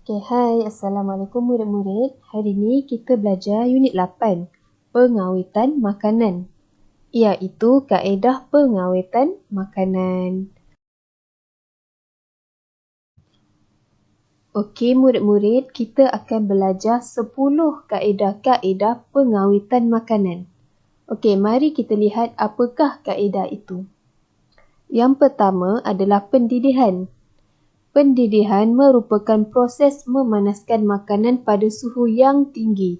Okay, hai. Assalamualaikum murid-murid. Hari ini kita belajar unit 8, pengawetan makanan. Iaitu kaedah pengawetan makanan. Okey murid-murid, kita akan belajar 10 kaedah-kaedah pengawetan makanan. Okey, mari kita lihat apakah kaedah itu. Yang pertama adalah pendidihan. Pendidihan merupakan proses memanaskan makanan pada suhu yang tinggi.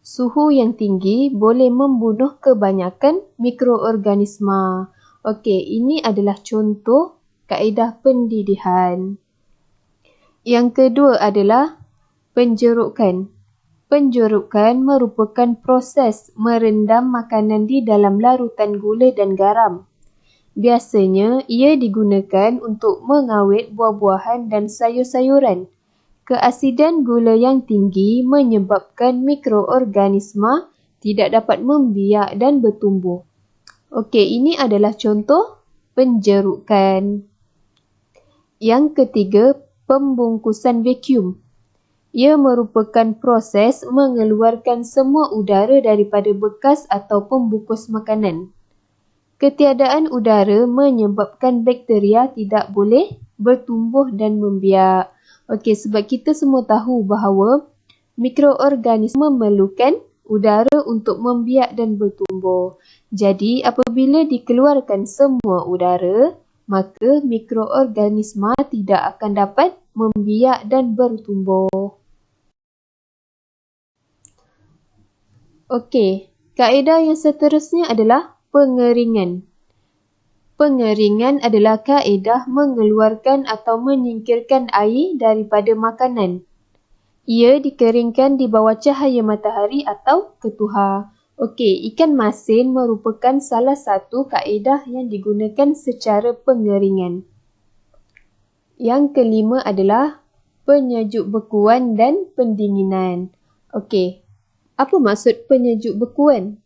Suhu yang tinggi boleh membunuh kebanyakan mikroorganisma. Okey, ini adalah contoh kaedah pendidihan. Yang kedua adalah penjerukan. Penjerukan merupakan proses merendam makanan di dalam larutan gula dan garam. Biasanya, ia digunakan untuk mengawet buah-buahan dan sayur-sayuran. Keasidan gula yang tinggi menyebabkan mikroorganisma tidak dapat membiak dan bertumbuh. Okey, ini adalah contoh penjerukan. Yang ketiga, pembungkusan vacuum. Ia merupakan proses mengeluarkan semua udara daripada bekas atau pembungkus makanan. Ketiadaan udara menyebabkan bakteria tidak boleh bertumbuh dan membiak. Okey, sebab kita semua tahu bahawa mikroorganisma memerlukan udara untuk membiak dan bertumbuh. Jadi, apabila dikeluarkan semua udara, maka mikroorganisma tidak akan dapat membiak dan bertumbuh. Okey, kaedah yang seterusnya adalah pengeringan. Pengeringan adalah kaedah mengeluarkan atau menyingkirkan air daripada makanan. Ia dikeringkan di bawah cahaya matahari atau ketuhar. Okey, ikan masin merupakan salah satu kaedah yang digunakan secara pengeringan. Yang kelima adalah penyejuk bekuan dan pendinginan. Okey, apa maksud penyejuk bekuan?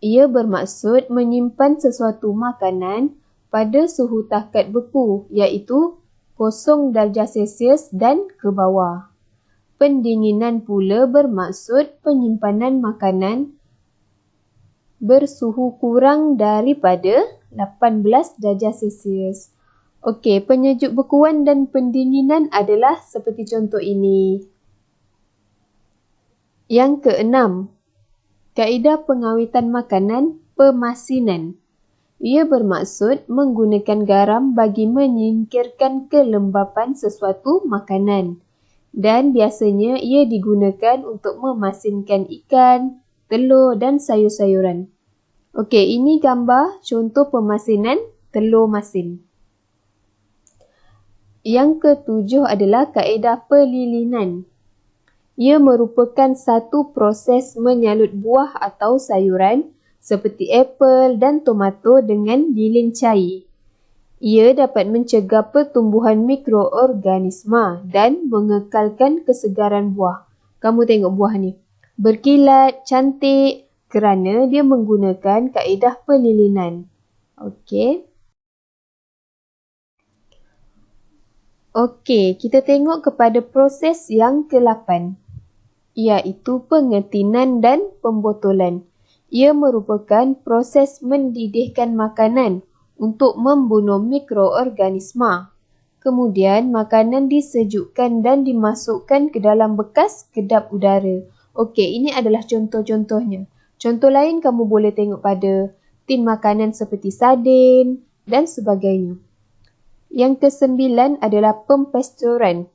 Ia bermaksud menyimpan sesuatu makanan pada suhu takat beku, iaitu 0 darjah Celsius dan ke bawah. Pendinginan pula bermaksud penyimpanan makanan bersuhu kurang daripada 18 darjah Celsius. Okey, penyejuk bekuan dan pendinginan adalah seperti contoh ini. Yang keenam, kaedah pengawetan makanan pemasinan. Ia bermaksud menggunakan garam bagi menyingkirkan kelembapan sesuatu makanan. Dan biasanya ia digunakan untuk memasinkan ikan, telur dan sayur-sayuran. Okey, ini gambar contoh pemasinan telur masin. Yang ketujuh adalah kaedah pelilinan. Ia merupakan satu proses menyalut buah atau sayuran seperti apel dan tomato dengan lilin cair. Ia dapat mencegah pertumbuhan mikroorganisma dan mengekalkan kesegaran buah. Kamu tengok buah ni. Berkilat, cantik kerana dia menggunakan kaedah pelilinan. Okey. Okey, kita tengok kepada proses yang ke-8. Iaitu pengetinan dan pembotolan. Ia merupakan proses mendidihkan makanan untuk membunuh mikroorganisma. Kemudian, makanan disejukkan dan dimasukkan ke dalam bekas kedap udara. Okey, ini adalah contoh-contohnya. Contoh lain kamu boleh tengok pada tin makanan seperti sardin dan sebagainya. Yang ke-9 adalah pempesturan.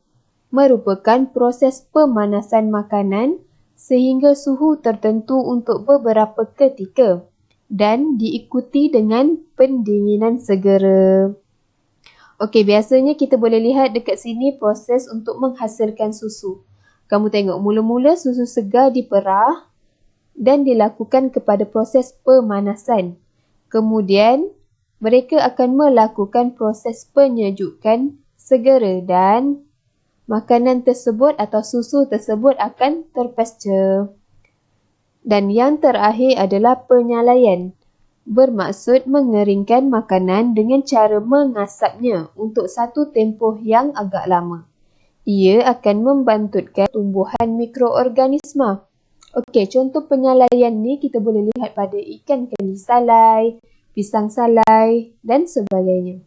Merupakan proses pemanasan makanan sehingga suhu tertentu untuk beberapa ketika dan diikuti dengan pendinginan segera. Okey, biasanya kita boleh lihat dekat sini proses untuk menghasilkan susu. Kamu tengok mula-mula susu segar diperah dan dilakukan kepada proses pemanasan. Kemudian, mereka akan melakukan proses penyejukan segera dan makanan tersebut atau susu tersebut akan terpasture. Dan yang terakhir adalah penyalaian. Bermaksud mengeringkan makanan dengan cara mengasapnya untuk satu tempoh yang agak lama. Ia akan membantutkan tumbuhan mikroorganisma. Okey, contoh penyalaian ni kita boleh lihat pada ikan keli salai, pisang salai dan sebagainya.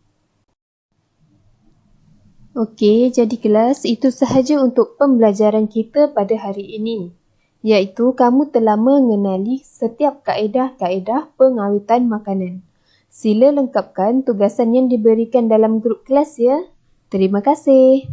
Okey, jadi kelas, itu sahaja untuk pembelajaran kita pada hari ini. Iaitu kamu telah mengenali setiap kaedah-kaedah pengawitan makanan. Sila lengkapkan tugasan yang diberikan dalam grup kelas ya. Terima kasih.